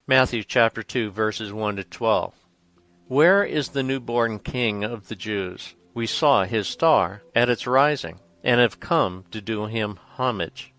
Matthew chapter 2, verses 1 to 12. Where is the newborn King of the Jews? We saw his star at its rising, and have come to do him homage.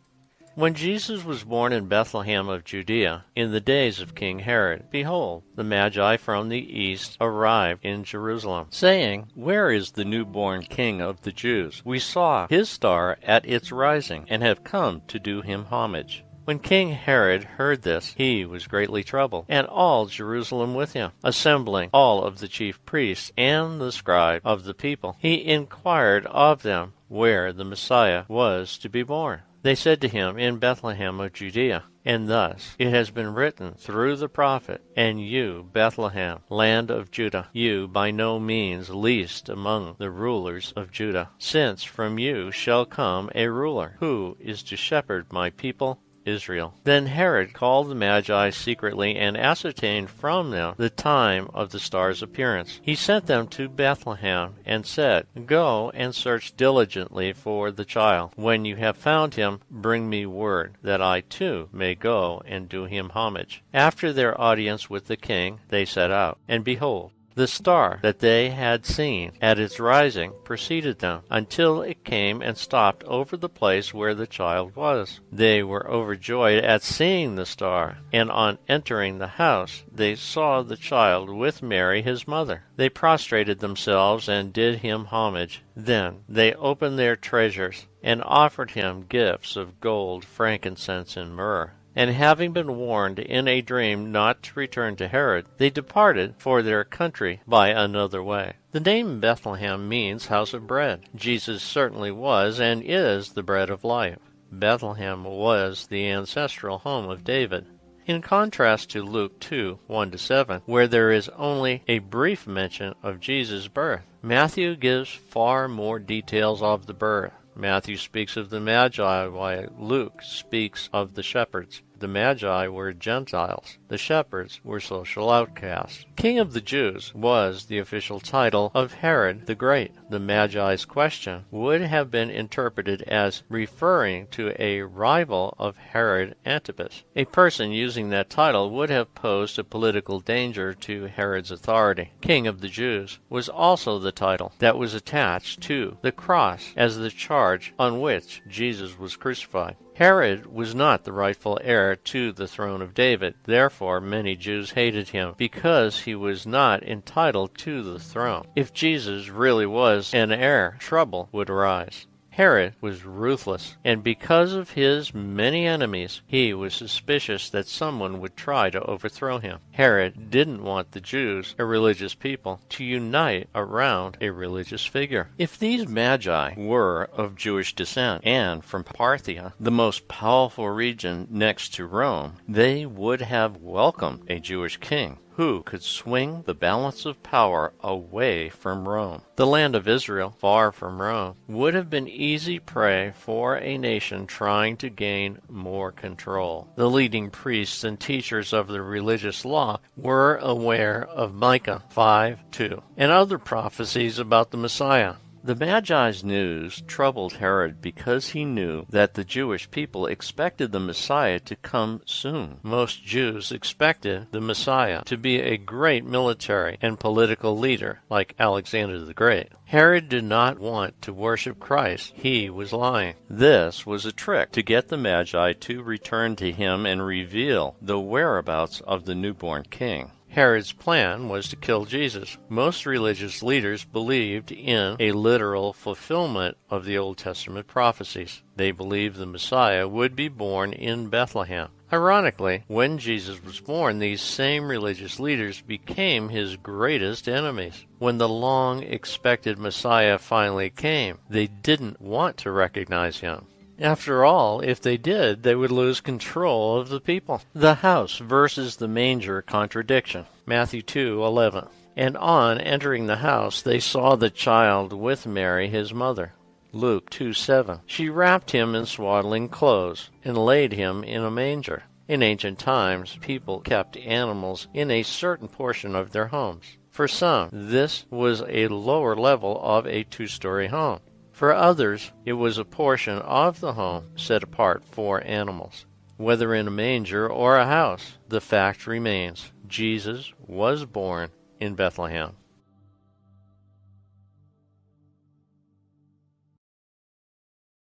When Jesus was born in Bethlehem of Judea, in the days of King Herod, behold, the Magi from the east arrived in Jerusalem, saying, Where is the newborn King of the Jews? We saw his star at its rising, and have come to do him homage. When King Herod heard this, he was greatly troubled, and all Jerusalem with him. Assembling all of the chief priests and the scribes of the people, he inquired of them where the Messiah was to be born. They said to him, In Bethlehem of Judea. And thus it has been written through the prophet, And you, Bethlehem, land of Judah, you by no means least among the rulers of Judah, since from you shall come a ruler, who is to shepherd my people Israel. Then Herod called the Magi secretly and ascertained from them the time of the star's appearance. He sent them to Bethlehem and said, Go and search diligently for the child. When you have found him, bring me word, that I too may go and do him homage. After their audience with the king, they set out, and behold, the star that they had seen at its rising preceded them, until it came and stopped over the place where the child was. They were overjoyed at seeing the star, and on entering the house they saw the child with Mary his mother. They prostrated themselves and did him homage. Then they opened their treasures, and offered him gifts of gold, frankincense, and myrrh. And having been warned in a dream not to return to Herod, they departed for their country by another way. The name Bethlehem means house of bread. Jesus certainly was and is the bread of life. Bethlehem was the ancestral home of David. In contrast to Luke 2, 1-7, where there is only a brief mention of Jesus' birth, Matthew gives far more details of the birth. Matthew speaks of the Magi, while Luke speaks of the shepherds. The Magi were Gentiles. The shepherds were social outcasts. King of the Jews was the official title of Herod the Great. The Magi's question would have been interpreted as referring to a rival of Herod Antipas. A person using that title would have posed a political danger to Herod's authority. King of the Jews was also the title that was attached to the cross as the charge on which Jesus was crucified. Herod was not the rightful heir to the throne of David. Therefore, many Jews hated him because he was not entitled to the throne. If Jesus really was an heir, trouble would arise. Herod was ruthless, and because of his many enemies, he was suspicious that someone would try to overthrow him. Herod didn't want the Jews, a religious people, to unite around a religious figure. If these Magi were of Jewish descent and from Parthia, the most powerful region next to Rome, they would have welcomed a Jewish king who could swing the balance of power away from Rome. The land of Israel, far from Rome, would have been easy prey for a nation trying to gain more control. The leading priests and teachers of the religious law were aware of Micah 5:2 and other prophecies about the Messiah. The Magi's news troubled Herod because he knew that the Jewish people expected the Messiah to come soon. Most Jews expected the Messiah to be a great military and political leader like Alexander the Great. Herod did not want to worship Christ. He was lying. This was a trick to get the Magi to return to him and reveal the whereabouts of the newborn king. Herod's plan was to kill Jesus. Most religious leaders believed in a literal fulfillment of the Old Testament prophecies. They believed the Messiah would be born in Bethlehem. Ironically, when Jesus was born, these same religious leaders became his greatest enemies. When the long-expected Messiah finally came, they didn't want to recognize him. After all, if they did, they would lose control of the people. The house versus the manger contradiction. Matthew 2:11. And on entering the house, they saw the child with Mary his mother. Luke 2:7. She wrapped him in swaddling clothes and laid him in a manger. In ancient times, people kept animals in a certain portion of their homes. For some, this was a lower level of a two-story home. For others, it was a portion of the home set apart for animals. Whether in a manger or a house, the fact remains: Jesus was born in Bethlehem.